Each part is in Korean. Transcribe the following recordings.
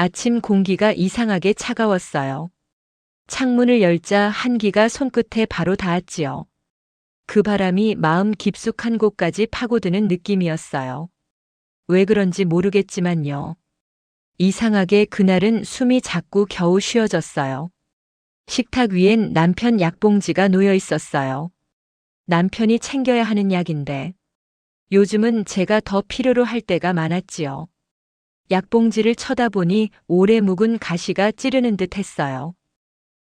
아침 공기가 이상하게 차가웠어요. 창문을 열자 한기가 손끝에 바로 닿았지요. 그 바람이 마음 깊숙한 곳까지 파고드는 느낌이었어요. 왜 그런지 모르겠지만요. 이상하게 그날은 숨이 자꾸 겨우 쉬어졌어요. 식탁 위엔 남편 약봉지가 놓여 있었어요. 남편이 챙겨야 하는 약인데 요즘은 제가 더 필요로 할 때가 많았지요. 약봉지를 쳐다보니 오래 묵은 가시가 찌르는 듯 했어요.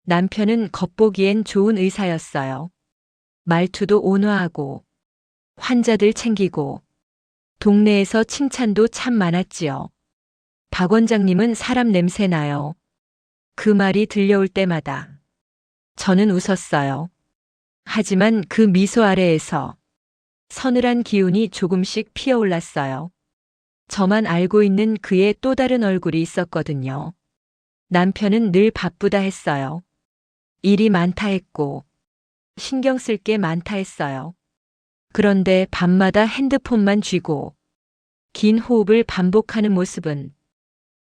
남편은 겉보기엔 좋은 의사였어요. 말투도 온화하고 환자들 챙기고 동네에서 칭찬도 참 많았지요. 박 원장님은 사람 냄새 나요. 그 말이 들려올 때마다 저는 웃었어요. 하지만 그 미소 아래에서 서늘한 기운이 조금씩 피어올랐어요. 저만 알고 있는 그의 또 다른 얼굴이 있었거든요. 남편은 늘 바쁘다 했어요. 일이 많다 했고 신경 쓸 게 많다 했어요. 그런데 밤마다 핸드폰만 쥐고 긴 호흡을 반복하는 모습은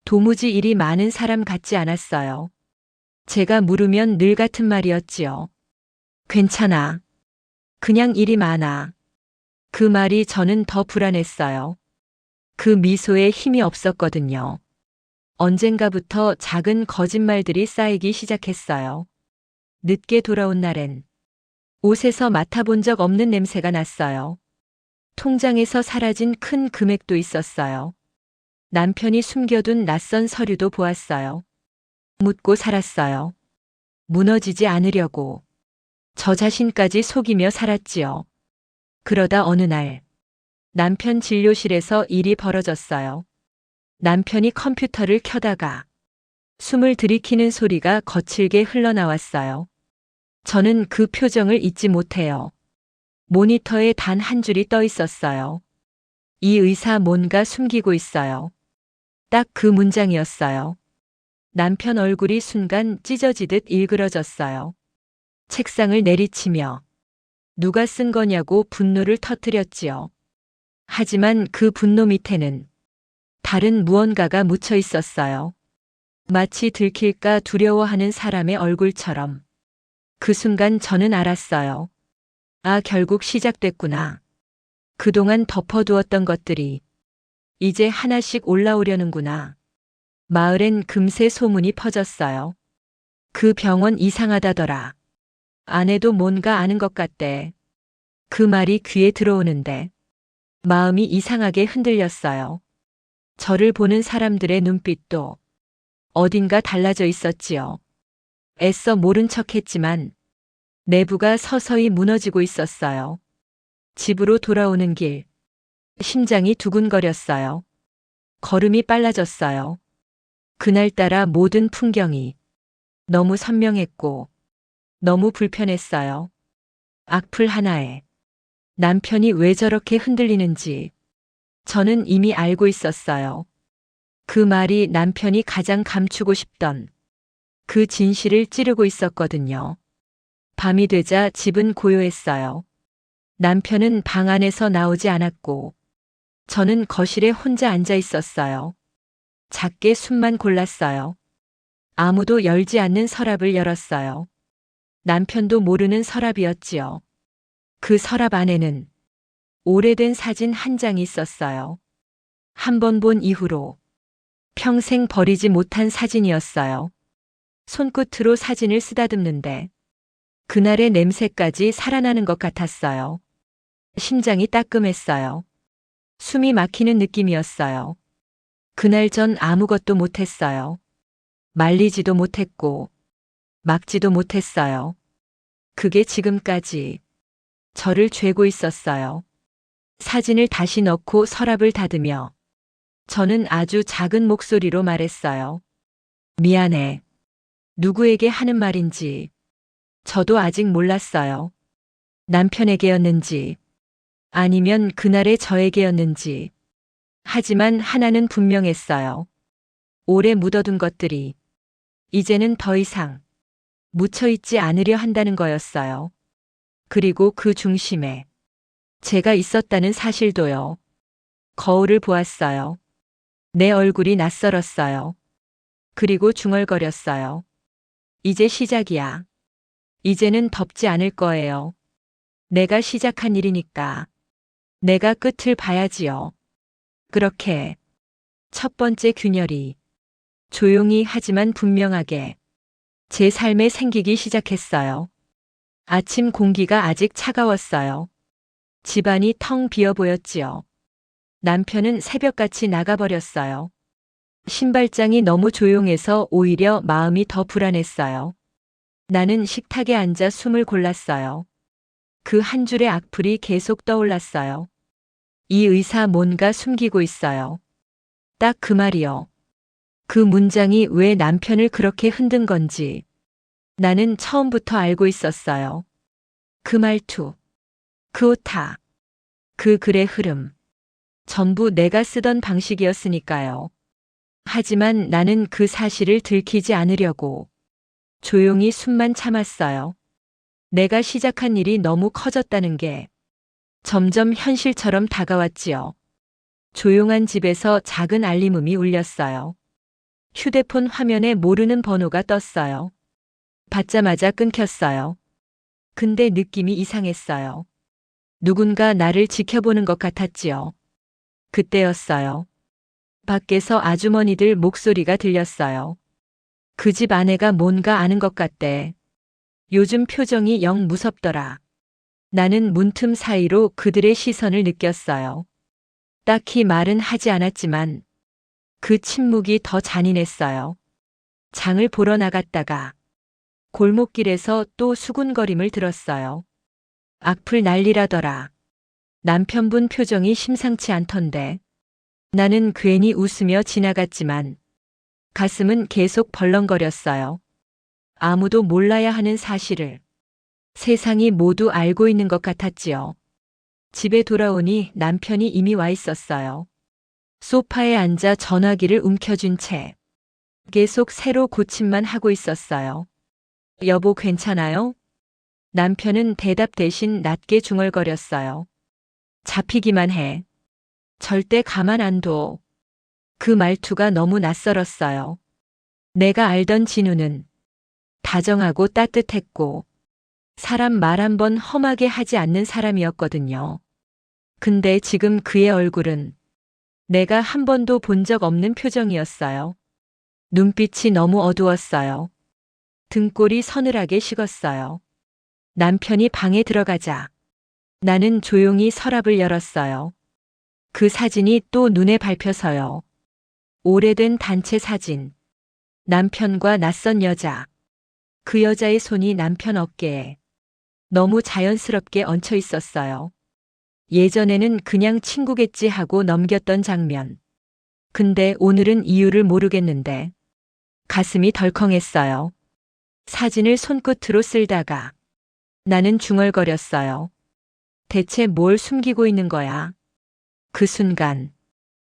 도무지 일이 많은 사람 같지 않았어요. 제가 물으면 늘 같은 말이었지요. 괜찮아. 그냥 일이 많아. 그 말이 저는 더 불안했어요. 그 미소에 힘이 없었거든요. 언젠가부터 작은 거짓말들이 쌓이기 시작했어요. 늦게 돌아온 날엔 옷에서 맡아본 적 없는 냄새가 났어요. 통장에서 사라진 큰 금액도 있었어요. 남편이 숨겨둔 낯선 서류도 보았어요. 묻고 살았어요. 무너지지 않으려고. 저 자신까지 속이며 살았지요. 그러다 어느 날 남편 진료실에서 일이 벌어졌어요. 남편이 컴퓨터를 켜다가 숨을 들이키는 소리가 거칠게 흘러나왔어요. 저는 그 표정을 잊지 못해요. 모니터에 단 한 줄이 떠 있었어요. 이 의사 뭔가 숨기고 있어요. 딱 그 문장이었어요. 남편 얼굴이 순간 찢어지듯 일그러졌어요. 책상을 내리치며 누가 쓴 거냐고 분노를 터뜨렸지요. 하지만 그 분노 밑에는 다른 무언가가 묻혀 있었어요. 마치 들킬까 두려워하는 사람의 얼굴처럼. 그 순간 저는 알았어요. 아, 결국 시작됐구나. 그동안 덮어두었던 것들이 이제 하나씩 올라오려는구나. 마을엔 금세 소문이 퍼졌어요. 그 병원 이상하다더라. 아내도 뭔가 아는 것 같대. 그 말이 귀에 들어오는데 마음이 이상하게 흔들렸어요. 저를 보는 사람들의 눈빛도 어딘가 달라져 있었지요. 애써 모른 척했지만 내부가 서서히 무너지고 있었어요. 집으로 돌아오는 길, 심장이 두근거렸어요. 걸음이 빨라졌어요. 그날따라 모든 풍경이 너무 선명했고 너무 불편했어요. 악플 하나에 남편이 왜 저렇게 흔들리는지 저는 이미 알고 있었어요. 그 말이 남편이 가장 감추고 싶던 그 진실을 찌르고 있었거든요. 밤이 되자 집은 고요했어요. 남편은 방 안에서 나오지 않았고 저는 거실에 혼자 앉아 있었어요. 작게 숨만 골랐어요. 아무도 열지 않는 서랍을 열었어요. 남편도 모르는 서랍이었지요. 그 서랍 안에는 오래된 사진 한 장이 있었어요. 한 번 본 이후로 평생 버리지 못한 사진이었어요. 손끝으로 사진을 쓰다듬는데 그날의 냄새까지 살아나는 것 같았어요. 심장이 따끔했어요. 숨이 막히는 느낌이었어요. 그날 전 아무것도 못했어요. 말리지도 못했고 막지도 못했어요. 그게 지금까지 저를 죄고 있었어요. 사진을 다시 넣고 서랍을 닫으며 저는 아주 작은 목소리로 말했어요. 미안해. 누구에게 하는 말인지 저도 아직 몰랐어요. 남편에게였는지 아니면 그날의 저에게였는지. 하지만 하나는 분명했어요. 오래 묻어둔 것들이 이제는 더 이상 묻혀있지 않으려 한다는 거였어요. 그리고 그 중심에 제가 있었다는 사실도요. 거울을 보았어요. 내 얼굴이 낯설었어요. 그리고 중얼거렸어요. 이제 시작이야. 이제는 덮지 않을 거예요. 내가 시작한 일이니까. 내가 끝을 봐야지요. 그렇게 첫 번째 균열이 조용히 하지만 분명하게 제 삶에 생기기 시작했어요. 아침 공기가 아직 차가웠어요. 집안이 텅 비어 보였지요. 남편은 새벽같이 나가버렸어요. 신발장이 너무 조용해서 오히려 마음이 더 불안했어요. 나는 식탁에 앉아 숨을 골랐어요. 그 한 줄의 악플이 계속 떠올랐어요. 이 의사 뭔가 숨기고 있어요. 딱 그 말이요. 그 문장이 왜 남편을 그렇게 흔든 건지 나는 처음부터 알고 있었어요. 그 말투, 그 오타, 그 글의 흐름. 전부 내가 쓰던 방식이었으니까요. 하지만 나는 그 사실을 들키지 않으려고 조용히 숨만 참았어요. 내가 시작한 일이 너무 커졌다는 게 점점 현실처럼 다가왔지요. 조용한 집에서 작은 알림음이 울렸어요. 휴대폰 화면에 모르는 번호가 떴어요. 받자마자 끊겼어요. 근데 느낌이 이상했어요. 누군가 나를 지켜보는 것 같았지요. 그때였어요. 밖에서 아주머니들 목소리가 들렸어요. 그 집 아내가 뭔가 아는 것 같대. 요즘 표정이 영 무섭더라. 나는 문틈 사이로 그들의 시선을 느꼈어요. 딱히 말은 하지 않았지만 그 침묵이 더 잔인했어요. 장을 보러 나갔다가 골목길에서 또 수군거림을 들었어요. 악플 난리라더라. 남편분 표정이 심상치 않던데. 나는 괜히 웃으며 지나갔지만 가슴은 계속 벌렁거렸어요. 아무도 몰라야 하는 사실을 세상이 모두 알고 있는 것 같았지요. 집에 돌아오니 남편이 이미 와 있었어요. 소파에 앉아 전화기를 움켜쥔 채 계속 새로 고침만 하고 있었어요. 여보 괜찮아요? 남편은 대답 대신 낮게 중얼거렸어요. 잡히기만 해. 절대 가만 안 둬. 그 말투가 너무 낯설었어요. 내가 알던 진우는 다정하고 따뜻했고 사람 말 한 번 험하게 하지 않는 사람이었거든요. 근데 지금 그의 얼굴은 내가 한 번도 본 적 없는 표정이었어요. 눈빛이 너무 어두웠어요. 등골이 서늘하게 식었어요. 남편이 방에 들어가자 나는 조용히 서랍을 열었어요. 그 사진이 또 눈에 밟혀서요. 오래된 단체 사진. 남편과 낯선 여자. 그 여자의 손이 남편 어깨에 너무 자연스럽게 얹혀 있었어요. 예전에는 그냥 친구겠지 하고 넘겼던 장면. 근데 오늘은 이유를 모르겠는데 가슴이 덜컹했어요. 사진을 손끝으로 쓸다가 나는 중얼거렸어요. 대체 뭘 숨기고 있는 거야? 그 순간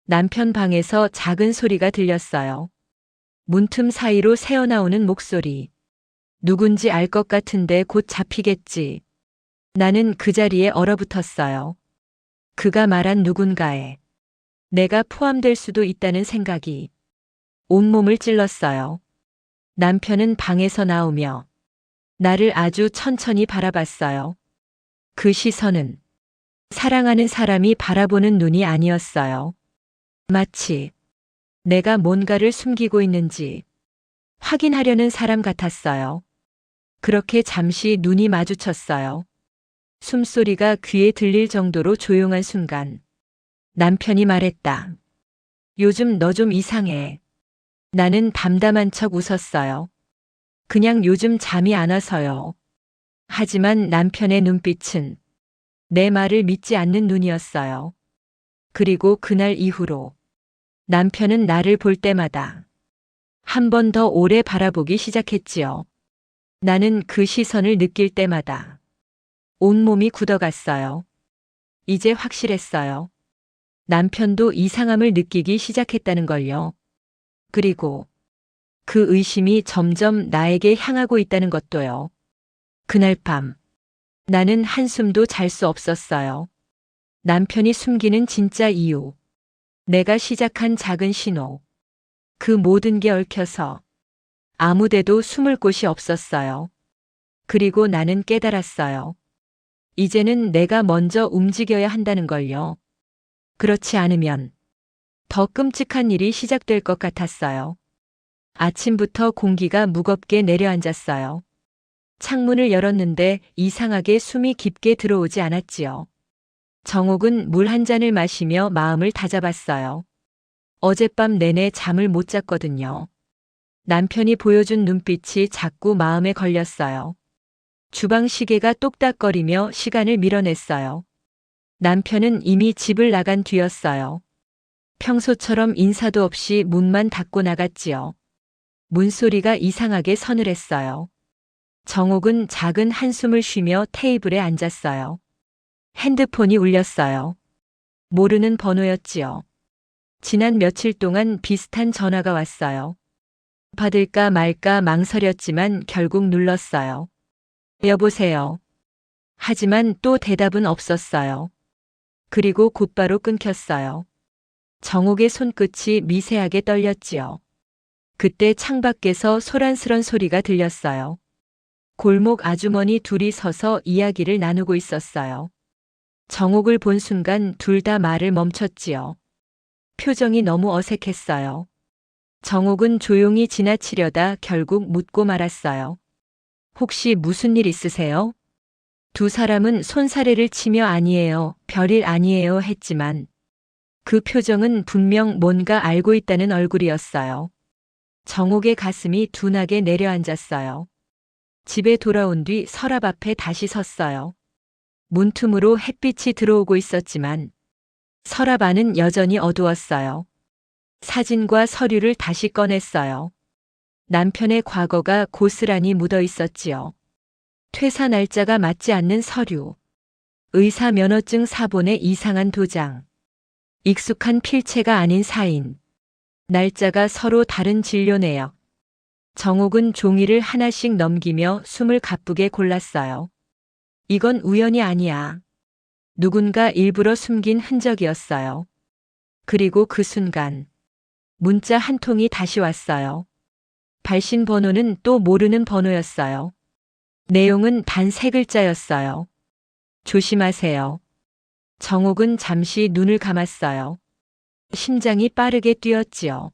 남편 방에서 작은 소리가 들렸어요. 문틈 사이로 새어나오는 목소리. 누군지 알 것 같은데 곧 잡히겠지. 나는 그 자리에 얼어붙었어요. 그가 말한 누군가에 내가 포함될 수도 있다는 생각이 온몸을 찔렀어요. 남편은 방에서 나오며 나를 아주 천천히 바라봤어요. 그 시선은 사랑하는 사람이 바라보는 눈이 아니었어요. 마치 내가 뭔가를 숨기고 있는지 확인하려는 사람 같았어요. 그렇게 잠시 눈이 마주쳤어요. 숨소리가 귀에 들릴 정도로 조용한 순간 남편이 말했다. 요즘 너 좀 이상해. 나는 담담한 척 웃었어요. 그냥 요즘 잠이 안 와서요. 하지만 남편의 눈빛은 내 말을 믿지 않는 눈이었어요. 그리고 그날 이후로 남편은 나를 볼 때마다 한 번 더 오래 바라보기 시작했지요. 나는 그 시선을 느낄 때마다 온몸이 굳어갔어요. 이제 확실했어요. 남편도 이상함을 느끼기 시작했다는 걸요. 그리고 그 의심이 점점 나에게 향하고 있다는 것도요. 그날 밤 나는 한숨도 잘 수 없었어요. 남편이 숨기는 진짜 이유. 내가 시작한 작은 신호. 그 모든 게 얽혀서 아무데도 숨을 곳이 없었어요. 그리고 나는 깨달았어요. 이제는 내가 먼저 움직여야 한다는 걸요. 그렇지 않으면 더 끔찍한 일이 시작될 것 같았어요. 아침부터 공기가 무겁게 내려앉았어요. 창문을 열었는데 이상하게 숨이 깊게 들어오지 않았지요. 정옥은 물 한 잔을 마시며 마음을 다잡았어요. 어젯밤 내내 잠을 못 잤거든요. 남편이 보여준 눈빛이 자꾸 마음에 걸렸어요. 주방 시계가 똑딱거리며 시간을 밀어냈어요. 남편은 이미 집을 나간 뒤였어요. 평소처럼 인사도 없이 문만 닫고 나갔지요. 문소리가 이상하게 서늘했어요. 정옥은 작은 한숨을 쉬며 테이블에 앉았어요. 핸드폰이 울렸어요. 모르는 번호였지요. 지난 며칠 동안 비슷한 전화가 왔어요. 받을까 말까 망설였지만 결국 눌렀어요. 여보세요. 하지만 또 대답은 없었어요. 그리고 곧바로 끊겼어요. 정옥의 손끝이 미세하게 떨렸지요. 그때 창밖에서 소란스런 소리가 들렸어요. 골목 아주머니 둘이 서서 이야기를 나누고 있었어요. 정옥을 본 순간 둘 다 말을 멈췄지요. 표정이 너무 어색했어요. 정옥은 조용히 지나치려다 결국 묻고 말았어요. 혹시 무슨 일 있으세요? 두 사람은 손사래를 치며 아니에요, 별일 아니에요 했지만 그 표정은 분명 뭔가 알고 있다는 얼굴이었어요. 정옥의 가슴이 둔하게 내려앉았어요. 집에 돌아온 뒤 서랍 앞에 다시 섰어요. 문틈으로 햇빛이 들어오고 있었지만 서랍 안은 여전히 어두웠어요. 사진과 서류를 다시 꺼냈어요. 남편의 과거가 고스란히 묻어 있었지요. 퇴사 날짜가 맞지 않는 서류, 의사 면허증 사본의 이상한 도장, 익숙한 필체가 아닌 사인, 날짜가 서로 다른 진료 내역. 정옥은 종이를 하나씩 넘기며 숨을 가쁘게 골랐어요. 이건 우연이 아니야. 누군가 일부러 숨긴 흔적이었어요. 그리고 그 순간 문자 한 통이 다시 왔어요. 발신 번호는 또 모르는 번호였어요. 내용은 단 3글자였어요. 조심하세요. 정옥은 잠시 눈을 감았어요. 심장이 빠르게 뛰었지요.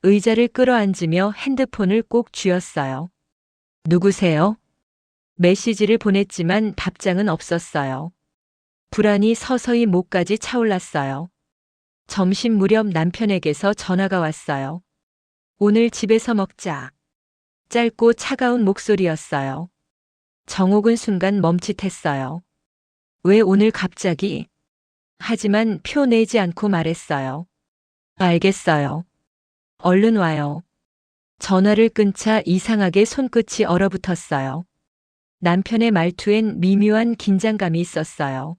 의자를 끌어앉으며 핸드폰을 꼭 쥐었어요. 누구세요? 메시지를 보냈지만 답장은 없었어요. 불안이 서서히 목까지 차올랐어요. 점심 무렵 남편에게서 전화가 왔어요. 오늘 집에서 먹자. 짧고 차가운 목소리였어요. 정옥은 순간 멈칫했어요. 왜 오늘 갑자기? 하지만 표 내지 않고 말했어요. 알겠어요. 얼른 와요. 전화를 끊자 이상하게 손끝이 얼어붙었어요. 남편의 말투엔 미묘한 긴장감이 있었어요.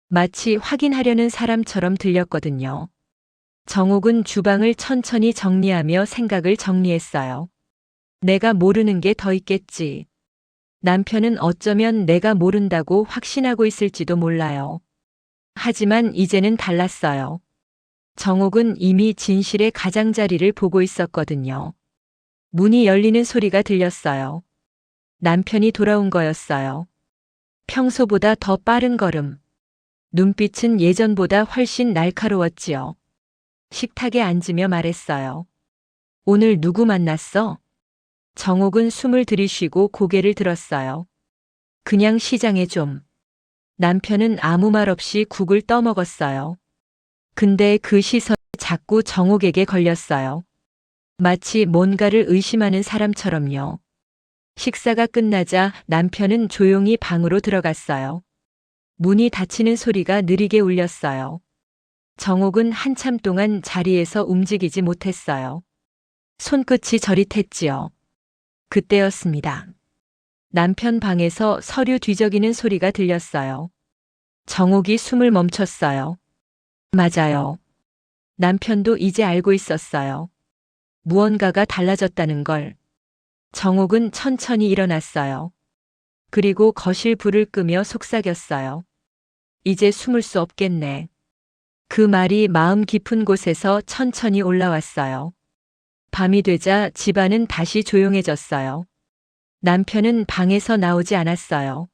마치 확인하려는 사람처럼 들렸거든요. 정옥은 주방을 천천히 정리하며 생각을 정리했어요. 내가 모르는 게 더 있겠지. 남편은 어쩌면 내가 모른다고 확신하고 있을지도 몰라요. 하지만 이제는 달랐어요. 정옥은 이미 진실의 가장자리를 보고 있었거든요. 문이 열리는 소리가 들렸어요. 남편이 돌아온 거였어요. 평소보다 더 빠른 걸음. 눈빛은 예전보다 훨씬 날카로웠지요. 식탁에 앉으며 말했어요. 오늘 누구 만났어? 정옥은 숨을 들이쉬고 고개를 들었어요. 그냥 시장에 좀. 남편은 아무 말 없이 국을 떠먹었어요. 근데 그 시선이 자꾸 정옥에게 걸렸어요. 마치 뭔가를 의심하는 사람처럼요. 식사가 끝나자 남편은 조용히 방으로 들어갔어요. 문이 닫히는 소리가 느리게 울렸어요. 정옥은 한참 동안 자리에서 움직이지 못했어요. 손끝이 저릿했지요. 그때였습니다. 남편 방에서 서류 뒤적이는 소리가 들렸어요. 정옥이 숨을 멈췄어요. 맞아요. 남편도 이제 알고 있었어요. 무언가가 달라졌다는 걸. 정옥은 천천히 일어났어요. 그리고 거실 불을 끄며 속삭였어요. 이제 숨을 수 없겠네. 그 말이 마음 깊은 곳에서 천천히 올라왔어요. 밤이 되자 집안은 다시 조용해졌어요. 남편은 방에서 나오지 않았어요.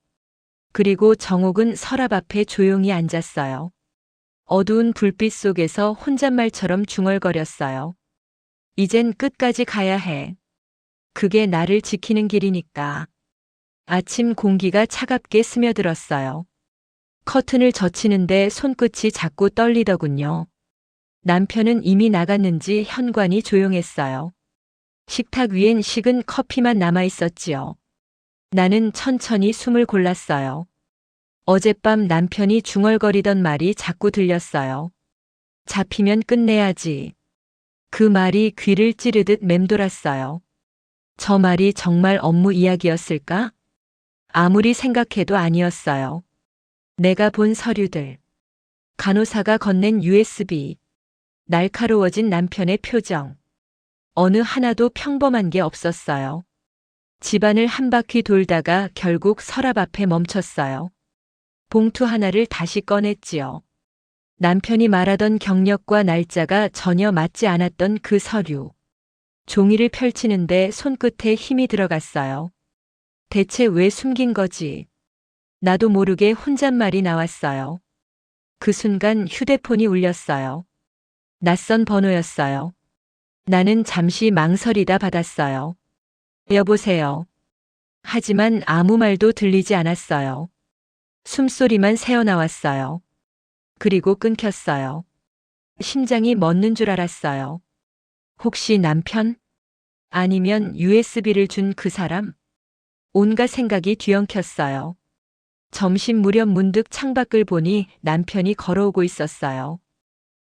그리고 정옥은 서랍 앞에 조용히 앉았어요. 어두운 불빛 속에서 혼잣말처럼 중얼거렸어요. 이젠 끝까지 가야 해. 그게 나를 지키는 길이니까. 아침 공기가 차갑게 스며들었어요. 커튼을 젖히는데 손끝이 자꾸 떨리더군요. 남편은 이미 나갔는지 현관이 조용했어요. 식탁 위엔 식은 커피만 남아 있었지요. 나는 천천히 숨을 골랐어요. 어젯밤 남편이 중얼거리던 말이 자꾸 들렸어요. 잡히면 끝내야지. 그 말이 귀를 찌르듯 맴돌았어요. 저 말이 정말 업무 이야기였을까? 아무리 생각해도 아니었어요. 내가 본 서류들. 간호사가 건넨 USB. 날카로워진 남편의 표정. 어느 하나도 평범한 게 없었어요. 집안을 한 바퀴 돌다가 결국 서랍 앞에 멈췄어요. 봉투 하나를 다시 꺼냈지요. 남편이 말하던 경력과 날짜가 전혀 맞지 않았던 그 서류. 종이를 펼치는데 손끝에 힘이 들어갔어요. 대체 왜 숨긴 거지? 나도 모르게 혼잣말이 나왔어요. 그 순간 휴대폰이 울렸어요. 낯선 번호였어요. 나는 잠시 망설이다 받았어요. 여보세요. 하지만 아무 말도 들리지 않았어요. 숨소리만 새어나왔어요. 그리고 끊겼어요. 심장이 멎는 줄 알았어요. 혹시 남편? 아니면 USB를 준 그 사람? 온갖 생각이 뒤엉켰어요. 점심 무렵 문득 창밖을 보니 남편이 걸어오고 있었어요.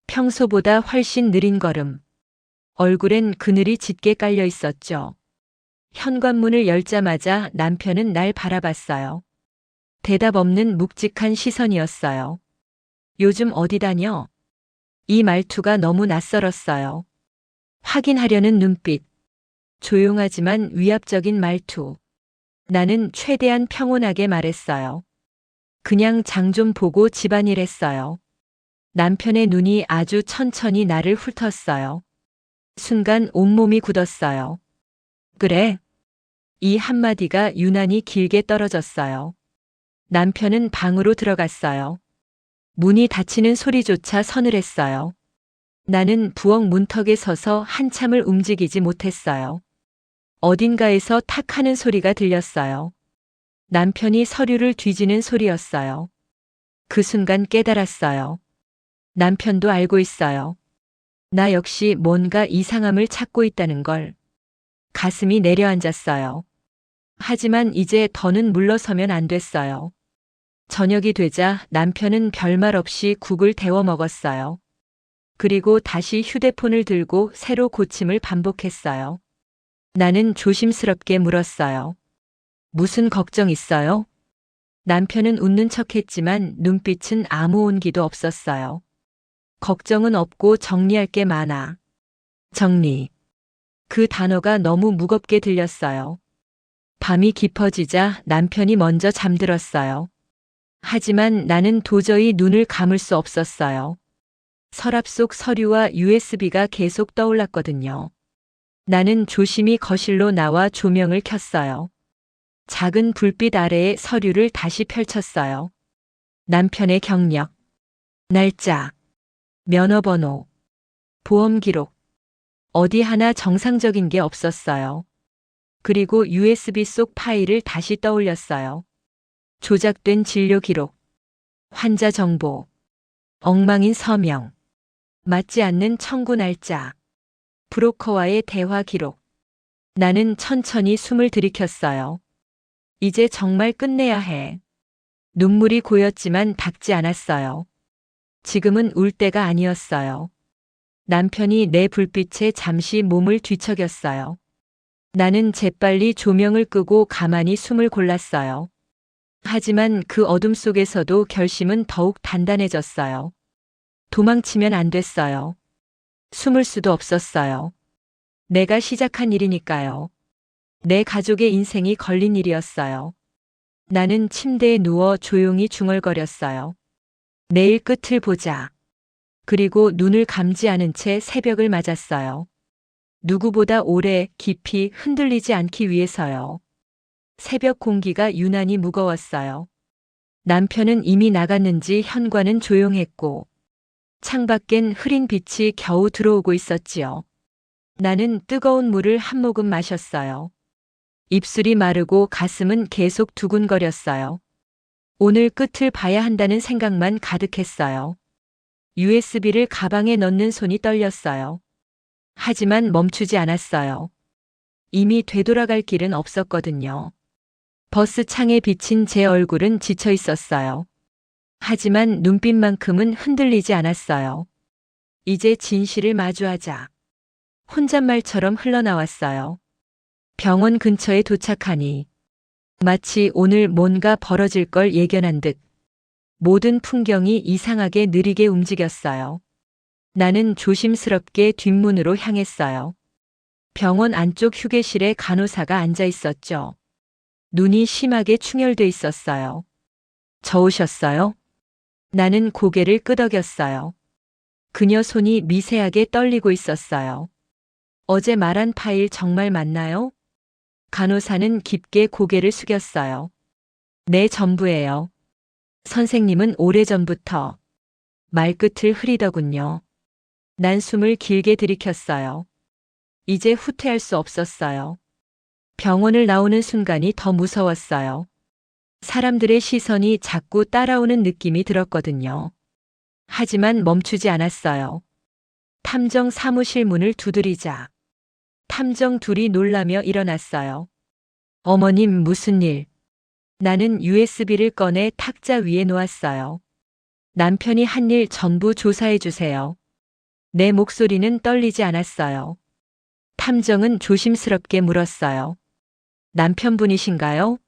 평소보다 훨씬 느린 걸음. 얼굴엔 그늘이 짙게 깔려 있었죠. 현관문을 열자마자 남편은 날 바라봤어요. 대답 없는 묵직한 시선이었어요. 요즘 어디 다녀? 이 말투가 너무 낯설었어요. 확인하려는 눈빛. 조용하지만 위압적인 말투. 나는 최대한 평온하게 말했어요. 그냥 장 좀 보고 집안일 했어요. 남편의 눈이 아주 천천히 나를 훑었어요. 순간 온몸이 굳었어요. 그래? 이 한마디가 유난히 길게 떨어졌어요. 남편은 방으로 들어갔어요. 문이 닫히는 소리조차 서늘했어요. 나는 부엌 문턱에 서서 한참을 움직이지 못했어요. 어딘가에서 탁 하는 소리가 들렸어요. 남편이 서류를 뒤지는 소리였어요. 그 순간 깨달았어요. 남편도 알고 있어요. 나 역시 뭔가 이상함을 찾고 있다는 걸. 가슴이 내려앉았어요. 하지만 이제 더는 물러서면 안 됐어요. 저녁이 되자 남편은 별말 없이 국을 데워 먹었어요. 그리고 다시 휴대폰을 들고 새로 고침을 반복했어요. 나는 조심스럽게 물었어요. 무슨 걱정 있어요? 남편은 웃는 척했지만 눈빛은 아무 온기도 없었어요. 걱정은 없고 정리할 게 많아. 정리. 그 단어가 너무 무겁게 들렸어요. 밤이 깊어지자 남편이 먼저 잠들었어요. 하지만 나는 도저히 눈을 감을 수 없었어요. 서랍 속 서류와 USB가 계속 떠올랐거든요. 나는 조심히 거실로 나와 조명을 켰어요. 작은 불빛 아래에 서류를 다시 펼쳤어요. 남편의 경력, 날짜, 면허번호, 보험 기록. 어디 하나 정상적인 게 없었어요. 그리고 USB 속 파일을 다시 떠올렸어요. 조작된 진료 기록, 환자 정보, 엉망인 서명, 맞지 않는 청구 날짜, 브로커와의 대화 기록. 나는 천천히 숨을 들이켰어요. 이제 정말 끝내야 해. 눈물이 고였지만 닦지 않았어요. 지금은 울 때가 아니었어요. 남편이 내 불빛에 잠시 몸을 뒤척였어요. 나는 재빨리 조명을 끄고 가만히 숨을 골랐어요. 하지만 그 어둠 속에서도 결심은 더욱 단단해졌어요. 도망치면 안 됐어요. 숨을 수도 없었어요. 내가 시작한 일이니까요. 내 가족의 인생이 걸린 일이었어요. 나는 침대에 누워 조용히 중얼거렸어요. 내일 끝을 보자. 그리고 눈을 감지 않은 채 새벽을 맞았어요. 누구보다 오래 깊이 흔들리지 않기 위해서요. 새벽 공기가 유난히 무거웠어요. 남편은 이미 나갔는지 현관은 조용했고 창밖엔 흐린 빛이 겨우 들어오고 있었지요. 나는 뜨거운 물을 한 모금 마셨어요. 입술이 마르고 가슴은 계속 두근거렸어요. 오늘 끝을 봐야 한다는 생각만 가득했어요. USB를 가방에 넣는 손이 떨렸어요. 하지만 멈추지 않았어요. 이미 되돌아갈 길은 없었거든요. 버스 창에 비친 제 얼굴은 지쳐 있었어요. 하지만 눈빛만큼은 흔들리지 않았어요. 이제 진실을 마주하자. 혼잣말처럼 흘러나왔어요. 병원 근처에 도착하니 마치 오늘 뭔가 벌어질 걸 예견한 듯 모든 풍경이 이상하게 느리게 움직였어요. 나는 조심스럽게 뒷문으로 향했어요. 병원 안쪽 휴게실에 간호사가 앉아 있었죠. 눈이 심하게 충혈돼 있었어요. 저으셨어요? 나는 고개를 끄덕였어요. 그녀 손이 미세하게 떨리고 있었어요. 어제 말한 파일 정말 맞나요? 간호사는 깊게 고개를 숙였어요. 네, 전부예요. 선생님은 오래전부터 말끝을 흐리더군요. 난 숨을 길게 들이켰어요. 이제 후퇴할 수 없었어요. 병원을 나오는 순간이 더 무서웠어요. 사람들의 시선이 자꾸 따라오는 느낌이 들었거든요. 하지만 멈추지 않았어요. 탐정 사무실 문을 두드리자 탐정 둘이 놀라며 일어났어요. 어머님, 무슨 일? 나는 USB를 꺼내 탁자 위에 놓았어요. 남편이 한 일 전부 조사해 주세요. 내 목소리는 떨리지 않았어요. 탐정은 조심스럽게 물었어요. 남편분이신가요?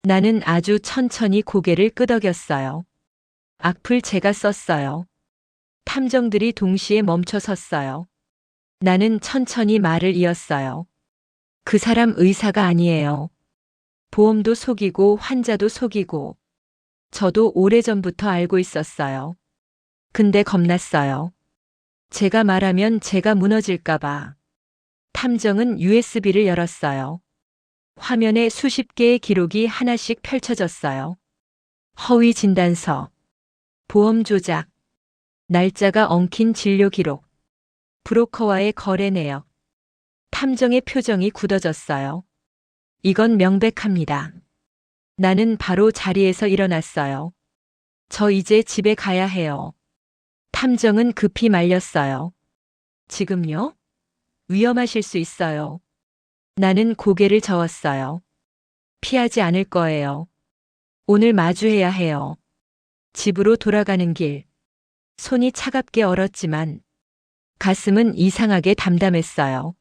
나는 아주 천천히 고개를 끄덕였어요. 악플 제가 썼어요. 탐정들이 동시에 멈춰 섰어요. 나는 천천히 말을 이었어요. 그 사람 의사가 아니에요. 보험도 속이고 환자도 속이고 저도 오래전부터 알고 있었어요. 근데 겁났어요. 제가 말하면 제가 무너질까봐. 탐정은 USB를 열었어요. 화면에 수십 개의 기록이 하나씩 펼쳐졌어요. 허위 진단서, 보험 조작, 날짜가 엉킨 진료 기록, 브로커와의 거래 내역. 탐정의 표정이 굳어졌어요. 이건 명백합니다. 나는 바로 자리에서 일어났어요. 저 이제 집에 가야 해요. 탐정은 급히 말렸어요. 지금요? 위험하실 수 있어요. 나는 고개를 저었어요. 피하지 않을 거예요. 오늘 마주해야 해요. 집으로 돌아가는 길. 손이 차갑게 얼었지만 가슴은 이상하게 담담했어요.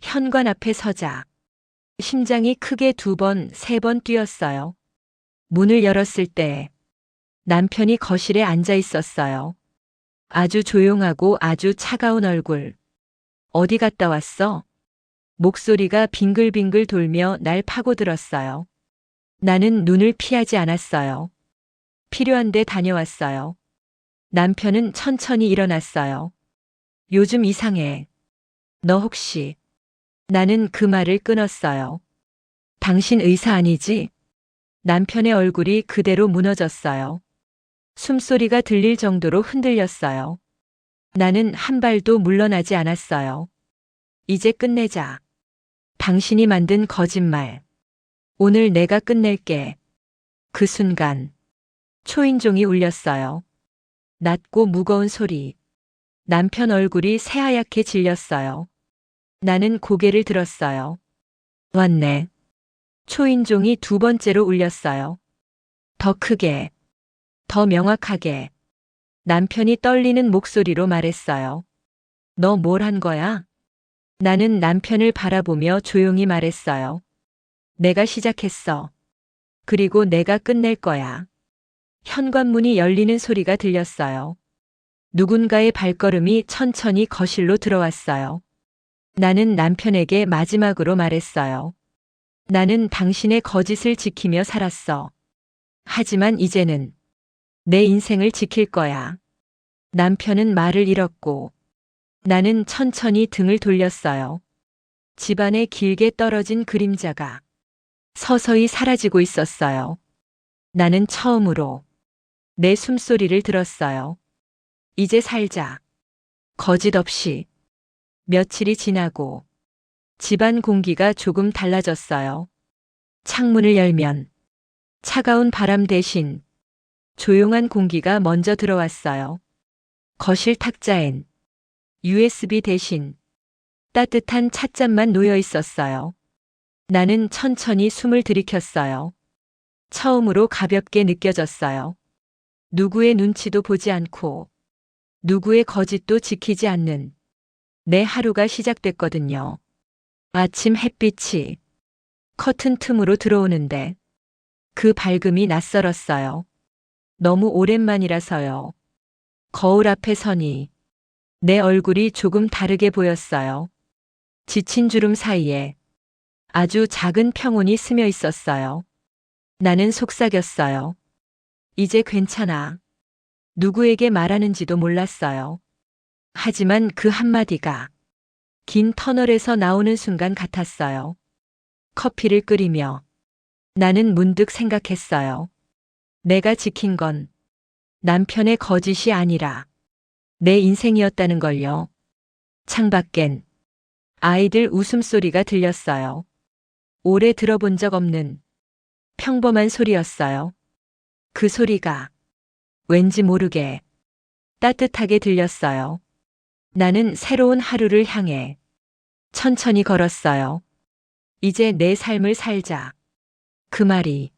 현관 앞에 서자 심장이 크게 2번, 3번 뛰었어요. 문을 열었을 때 남편이 거실에 앉아 있었어요. 아주 조용하고 아주 차가운 얼굴. 어디 갔다 왔어? 목소리가 빙글빙글 돌며 날 파고들었어요. 나는 눈을 피하지 않았어요. 필요한 데 다녀왔어요. 남편은 천천히 일어났어요. 요즘 이상해. 너 혹시... 나는 그 말을 끊었어요. 당신 의사 아니지? 남편의 얼굴이 그대로 무너졌어요. 숨소리가 들릴 정도로 흔들렸어요. 나는 한 발도 물러나지 않았어요. 이제 끝내자. 당신이 만든 거짓말. 오늘 내가 끝낼게. 그 순간 초인종이 울렸어요. 낮고 무거운 소리. 남편 얼굴이 새하얗게 질렸어요. 나는 고개를 들었어요. 왔네. 초인종이 2번째로 울렸어요. 더 크게, 더 명확하게. 남편이 떨리는 목소리로 말했어요. 너 뭘 한 거야? 나는 남편을 바라보며 조용히 말했어요. 내가 시작했어. 그리고 내가 끝낼 거야. 현관문이 열리는 소리가 들렸어요. 누군가의 발걸음이 천천히 거실로 들어왔어요. 나는 남편에게 마지막으로 말했어요. 나는 당신의 거짓을 지키며 살았어. 하지만 이제는 내 인생을 지킬 거야. 남편은 말을 잃었고 나는 천천히 등을 돌렸어요. 집안에 길게 떨어진 그림자가 서서히 사라지고 있었어요. 나는 처음으로 내 숨소리를 들었어요. 이제 살자. 거짓 없이. 며칠이 지나고 집안 공기가 조금 달라졌어요. 창문을 열면 차가운 바람 대신 조용한 공기가 먼저 들어왔어요. 거실 탁자엔 USB 대신 따뜻한 찻잔만 놓여 있었어요. 나는 천천히 숨을 들이켰어요. 처음으로 가볍게 느껴졌어요. 누구의 눈치도 보지 않고 누구의 거짓도 지키지 않는 내 하루가 시작됐거든요. 아침 햇빛이 커튼 틈으로 들어오는데 그 밝음이 낯설었어요. 너무 오랜만이라서요. 거울 앞에 서니 내 얼굴이 조금 다르게 보였어요. 지친 주름 사이에 아주 작은 평온이 스며 있었어요. 나는 속삭였어요. 이제 괜찮아. 누구에게 말하는지도 몰랐어요. 하지만 그 한마디가 긴 터널에서 나오는 순간 같았어요. 커피를 끓이며 나는 문득 생각했어요. 내가 지킨 건 남편의 거짓이 아니라 내 인생이었다는 걸요. 창밖엔 아이들 웃음소리가 들렸어요. 오래 들어본 적 없는 평범한 소리였어요. 그 소리가 왠지 모르게 따뜻하게 들렸어요. 나는 새로운 하루를 향해 천천히 걸었어요. 이제 내 삶을 살자. 그 말이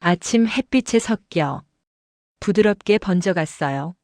아침 햇빛에 섞여 부드럽게 번져갔어요.